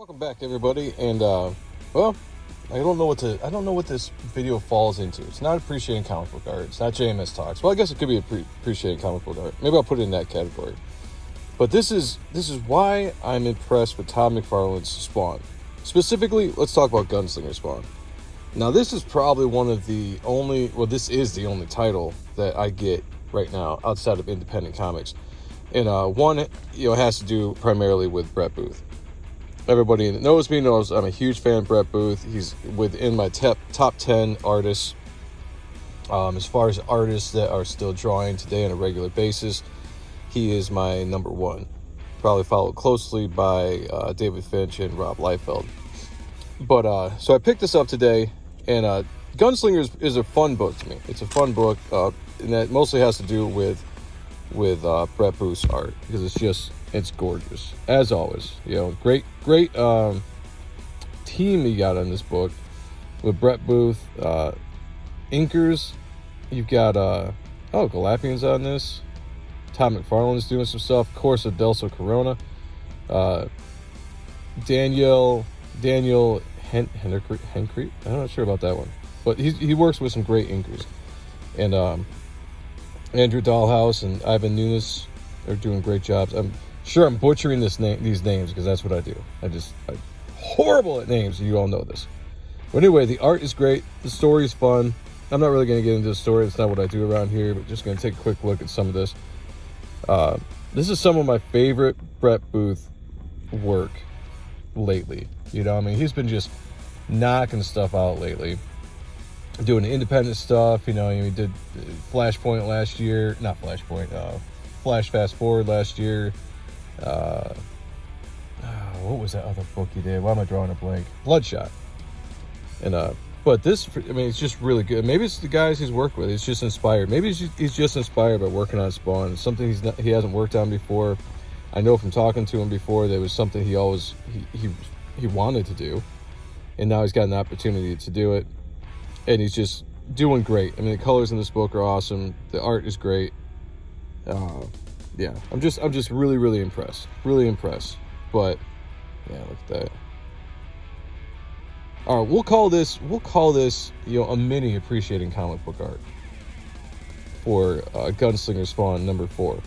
Welcome back, everybody, and well, I don't know what this video falls into. It's not appreciating comic book art. It's not JMS Talks. Well, I guess it could be appreciating comic book art. Maybe I'll put it in that category. But this is why I'm impressed with Todd McFarlane's Spawn. Specifically, let's talk about Gunslinger Spawn. Now, this is probably this is the only title that I get right now outside of independent comics, and one has to do primarily with Brett Booth. Everybody that knows me knows I'm a huge fan of Brett Booth. He's within my top 10 artists. As far as artists that are still drawing today on a regular basis, he is my number one. Probably followed closely by David Finch and Rob Liefeld. But so I picked this up today, and Gunslinger is a fun book to me. It's a fun book, and that mostly has to do with Brett Booth's art, because it's gorgeous as always. Great team you got on this book with Brett Booth, inkers. You've got Galapian's on this. Todd McFarlane's doing some stuff. Of course, Adelso Corona, Daniel Hencrete. I'm not sure about that one, but he works with some great inkers, and Andrew Dahlhaus and Ivan Nunes are doing great jobs. I'm sure I'm butchering these names because that's what I do. I'm horrible at names. You all know this. But anyway, the art is great. The story is fun. I'm not really going to get into the story. It's not what I do around here, but just going to take a quick look at some of this. This is some of my favorite Brett Booth work lately. He's been just knocking stuff out lately. Doing independent stuff, he did Flashpoint last year, not Flashpoint, Flash Fast Forward last year. What was that other book he did? Why am I drawing a blank? Bloodshot. And but this, it's just really good. Maybe it's the guys he's worked with. He's just inspired. Maybe he's just inspired by working on Spawn. It's something he hasn't worked on before. I know from talking to him before, that was something he wanted to do, and now he's got an opportunity to do it. And he's just doing great. The colors in this book are awesome. The art is great. Yeah, I'm just really, really impressed. Really impressed. But yeah, look at that. All right, we'll call this a mini appreciating comic book art for Gunslinger Spawn number 4.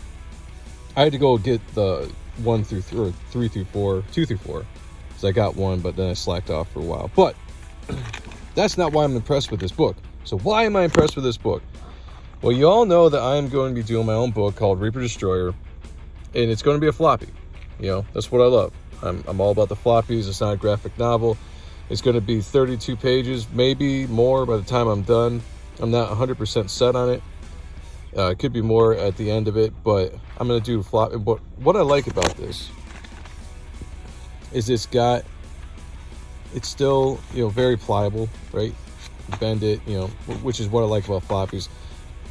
I had to go get the 1 through 3, 3 through 4, 2 through 4, because I got one, but then I slacked off for a while. But that's not why I'm impressed with this book. So why am I impressed with this book? Well, you all know that I'm going to be doing my own book called Reaper Destroyer, and it's going to be a floppy. That's what I love. I'm all about the floppies. It's not a graphic novel. It's going to be 32 pages, maybe more by the time I'm done. I'm not 100% set on it. It could be more at the end of it, but I'm going to do floppy. But what I like about this is it's still, very pliable, right? You bend it, which is what I like about floppies.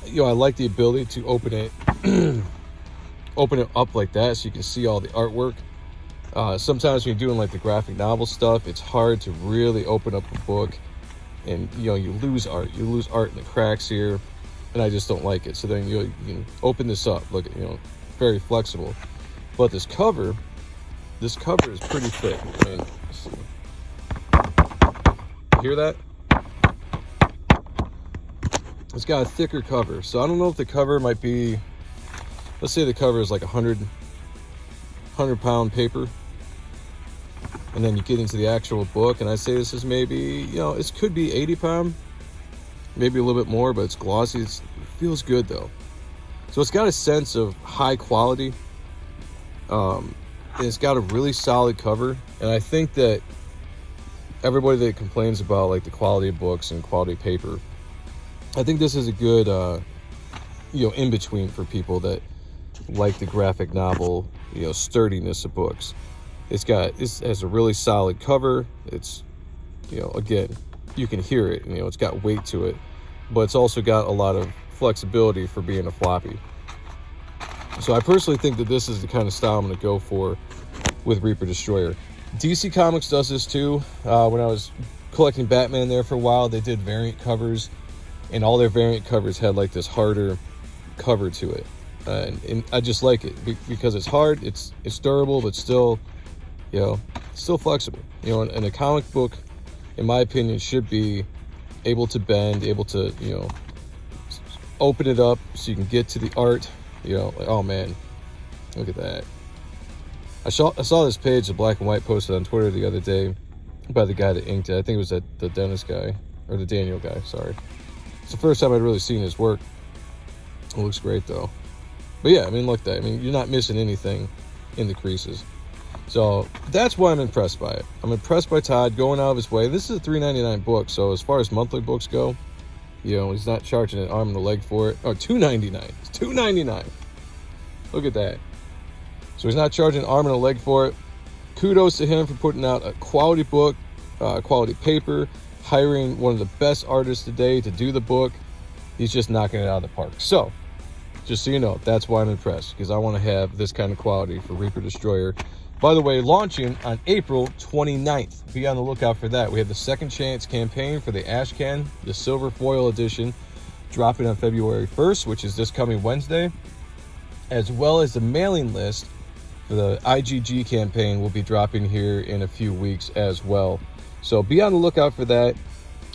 I like the ability to open it up like that so you can see all the artwork. Sometimes when you're doing like the graphic novel stuff, it's hard to really open up the book, and you lose art. You lose art in the cracks here, and I just don't like it. So then you can open this up. Look at, very flexible. But this cover is pretty thick. Let's see. Hear that? It's got a thicker cover, so I don't know if the cover might be, let's say the cover is like 100 pound paper, and then you get into the actual book, and I say this is maybe, it could be 80 pound, maybe a little bit more, but it's glossy. It feels good though. So it's got a sense of high quality, and it's got a really solid cover. And I think that everybody that complains about like the quality of books and quality of paper, I think this is a good in between for people that like the graphic novel sturdiness of books. It has a really solid cover. It's again, you can hear it, it's got weight to it, but it's also got a lot of flexibility for being a floppy. So I personally think that this is the kind of style I'm going to go for with Reaper Destroyer. DC Comics does this too. When I was collecting Batman there for a while, they did variant covers, and all their variant covers had like this harder cover to it. And I just like it because it's hard, it's durable, but still You know, still flexible. You know, and a comic book, in my opinion, should be able to bend, able to, you know, open it up so you can get to the art. You know, like, oh man, look at that. I saw this page, the black and white, posted on Twitter the other day by the guy that inked it. I think it was the Dennis guy, or the Daniel guy, sorry. It's the first time I'd really seen his work. It looks great though. But yeah, I mean, look, that. I mean, you're not missing anything in the creases. So that's why I'm impressed by it. I'm impressed by Todd going out of his way. This is a $3.99 book, so as far as monthly books go, you know, he's not charging an arm and a leg for it. Oh, $2.99. It's $2.99. Look at that. So he's not charging an arm and a leg for it. Kudos to him for putting out a quality book, quality paper, hiring one of the best artists today to do the book. He's just knocking it out of the park. So, just so you know, that's why I'm impressed, because I want to have this kind of quality for Reaper Destroyer. By the way, launching on April 29th. Be on the lookout for that. We have the Second Chance campaign for the Ashcan, the Silver Foil Edition, dropping on February 1st, which is this coming Wednesday, as well as the mailing list for the IGG campaign will be dropping here in a few weeks as well. So be on the lookout for that.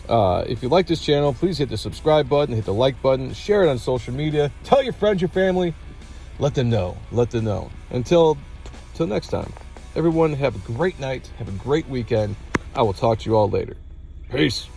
If you like this channel, please hit the subscribe button, hit the like button, share it on social media, tell your friends, your family, let them know. Until next time, everyone have a great night, have a great weekend. I will talk to you all later. Peace.